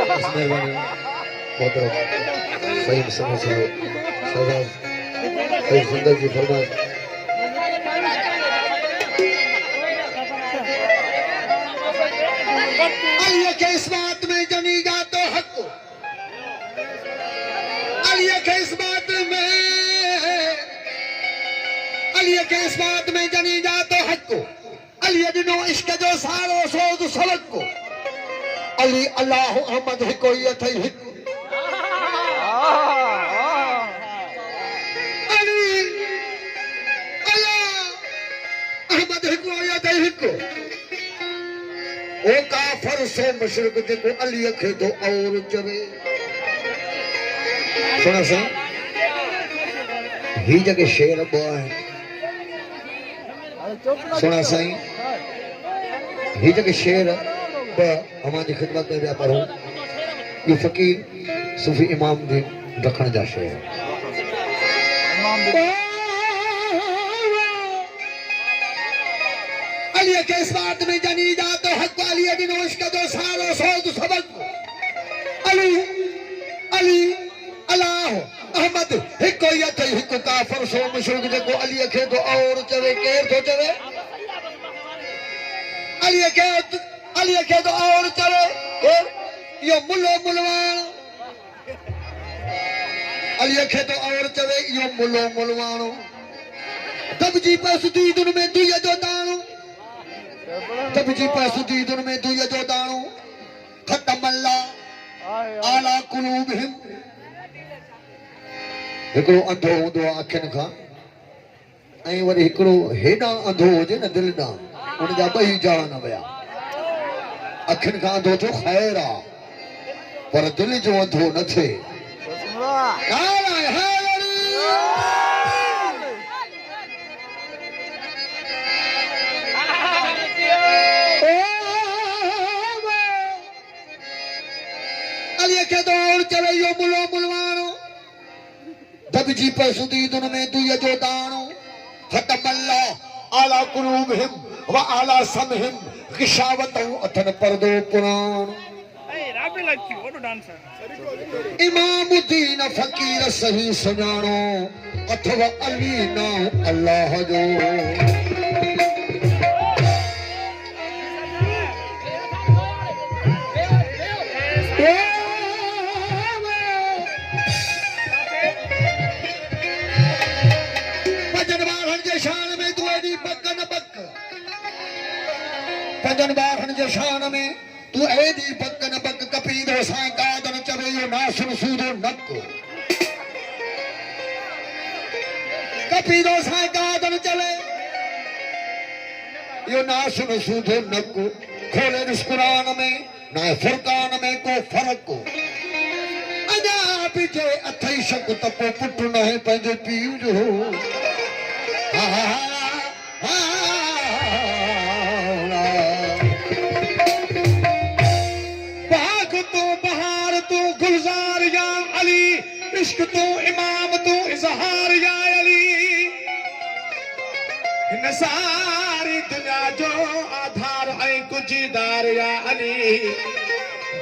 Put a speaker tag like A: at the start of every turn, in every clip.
A: मेहरबानी मोहतरम सही समय से शहजाद सही सुंदर जी फरमाए।
B: अलिया के इस बात में जनी जा तो हक, अलिया के इस बात में, अलिया के इस बात में जनी जा तो हक, अलिया दिनो इश्क जो सारो सोज सबक को, अली अल्लाह अहमद है कोई अथई हिक, अली अल्लाह अहमद है कोई अथई हिक, ओ काफर सो मुशरिक जेको अली खे तो और चवे। सुना सा ही जगह शेर बो है, सुना साईं ही जगह शेर हमारी खिदमत में व्यापार हो, ये फकीर सूफी इमाम जी रखण जा शेर। अली के इस बात में जनी जा तो हक, अली दिनो इश्क जो सारो सोज सबक, अली अली अल्लाह अहमद हिक कोई अथई हिक, काफर सो मुशरिक जेको अली खे तो और चवे, केर तो चवे अली खे तो और चवे केर, यो मुल्लो मुलवान, अली खे तो और चवे यो मुल्लो मुलवानो, दबजी पसदी दुन में दुया जो दाणो, दबजी पसदी दुन में दुया जो दाणो, खत्म अल्लाह आला कुलूबिहिम। हिकिड़ो अंधो हूंदो आहे अखियुनि खां, ऐं वरी हिकिड़ो हेॾां अंधो हुजे न दिलि ॾांहुं, हुन जा ॿई जाड़ न विया। अखियुनि खां अंधो थियो ख़ैर आहे, पर दिलि जो अंधो न थिए। अली खे तो और चले यो मुलो मुलवानो, दबजी पसदी दुन में दुया जो दाणो, खत्म अल्लाह आला कुलूबिहिम व आला समहिम, गिशावतहु अथन पर्दो पुराण। इमामुद्दीन फकीर सही सुञाणो, अथव अली नाम अल्लाह जो। पंजन बारहन जे शान में तू एदी बक न बक, कपीदो सां कादन चवे यो नासुन सूदो नक, कपीदो सां कादन चले यो नासुन सूदो नक, खोले इस कुरान में ना फुरकान में को फर्क, अजा पीछे अथई शक तपो पुट न है पंहिंजे पीउ जो। इश्क तो इमाम तो इजहार या अली, इन सारी दुनिया जो आधार ऐं कुजीदार या अली,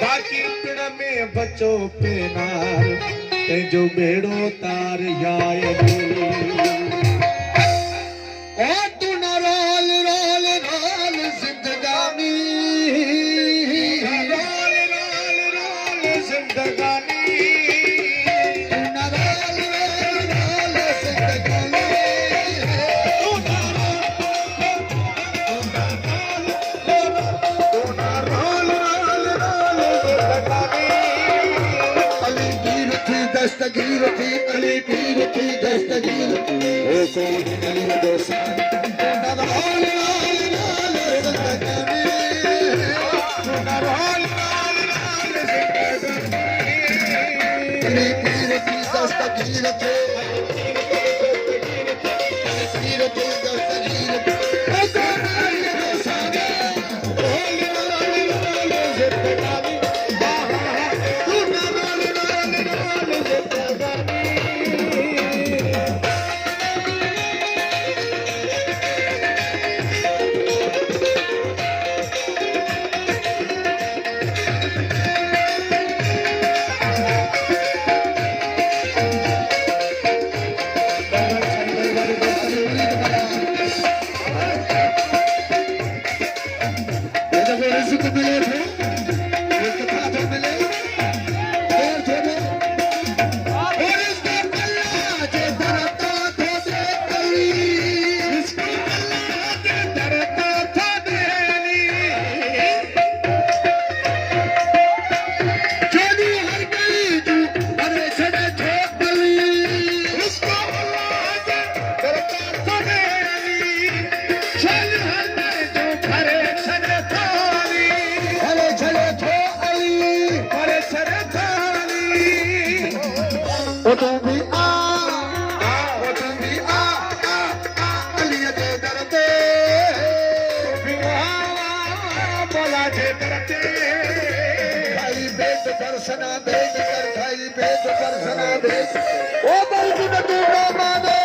B: बाकी पिण में बचो पेनार तेजो बेड़ो तार या अली। ओ तू न रोल रोल रोल जिंदगानी, रोल रोल रोल जिंदगानी, दस्तगीर थी अली पीर थी दस्तगीर, ओ कौन Ali Dosanjh role role role जिंदगानी, रोल रोल रोल जिंदगानी, अली पीर थी दस्तगीर थी, पीर थी दस्तगीर, ओ कौन Ali Dosanjh role role role जिंदगानी। परसना भेद कर खाई भेद परसना भेद ओ बलगुन तू ना मानो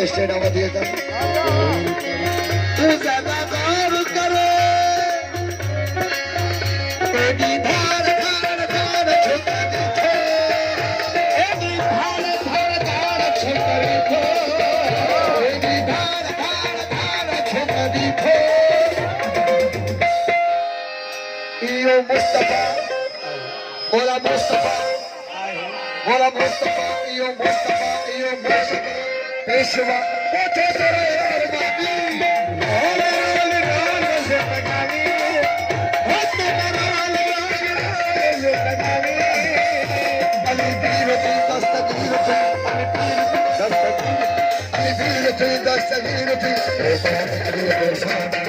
B: स्टेट अवधि तू ज्यादा गौर करे तेरी धार धार धार छुपा दिखे तेरी धार धार धार छुपा दिखे तेरी धार धार धार छुपा दिखे यो मुस्तफा मोला मुस्तफा यो मुस्तफा पेशवा पोते तेरे अरमानी ओले राल राल से लगावी होते राल राल से लगावी अली पीर की दस्तगीर थी अली पीर की दस्तगीर थी अली दरसानी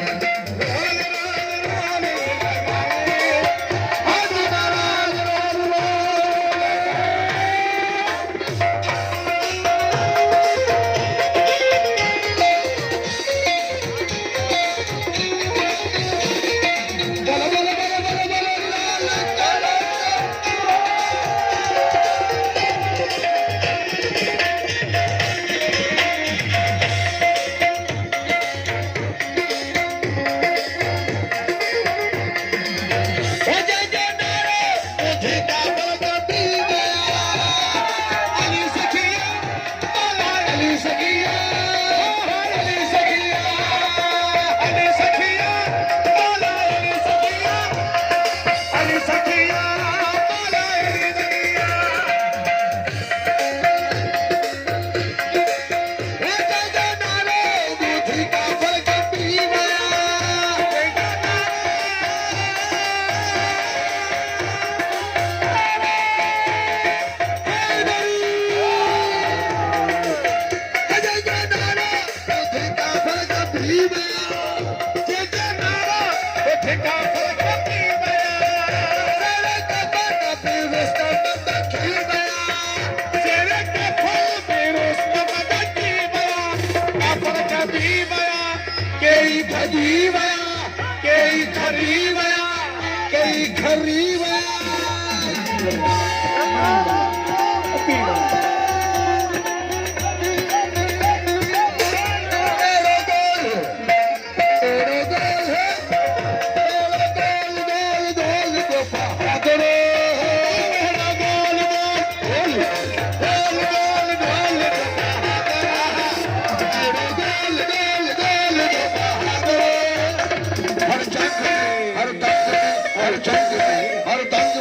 B: हर तंग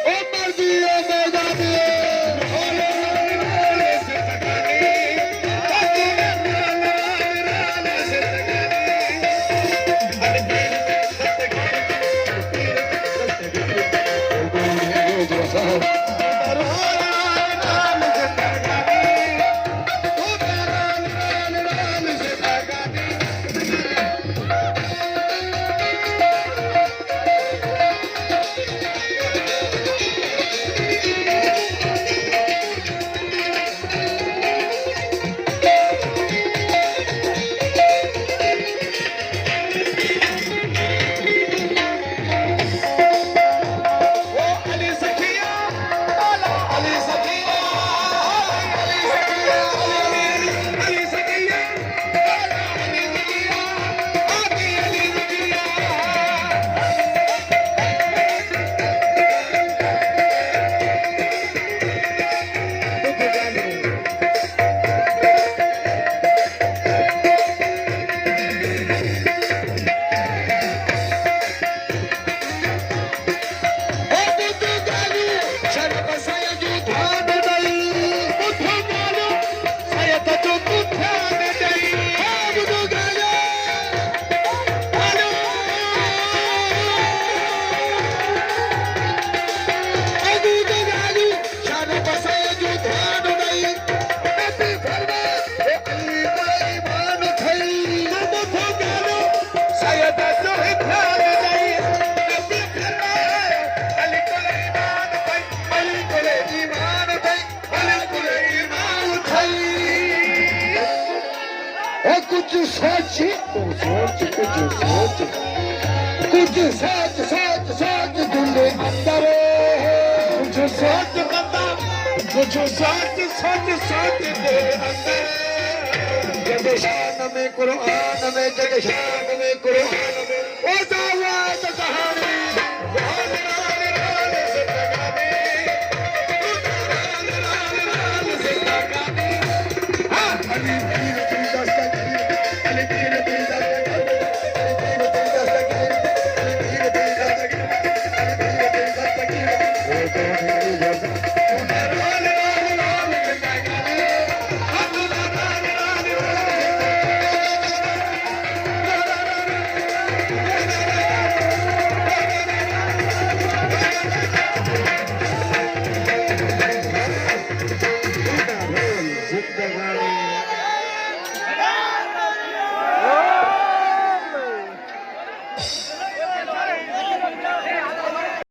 B: ओ मर्जी ओ मैदान सोच तू सोच कुछ सोच सोच सोच दिल अंदर कुछ सोच बंदा कुछ सोच सोच सोच दे अंदर जद शान में कुरान में जद शान में कुरान में ओ जावा तो कहानी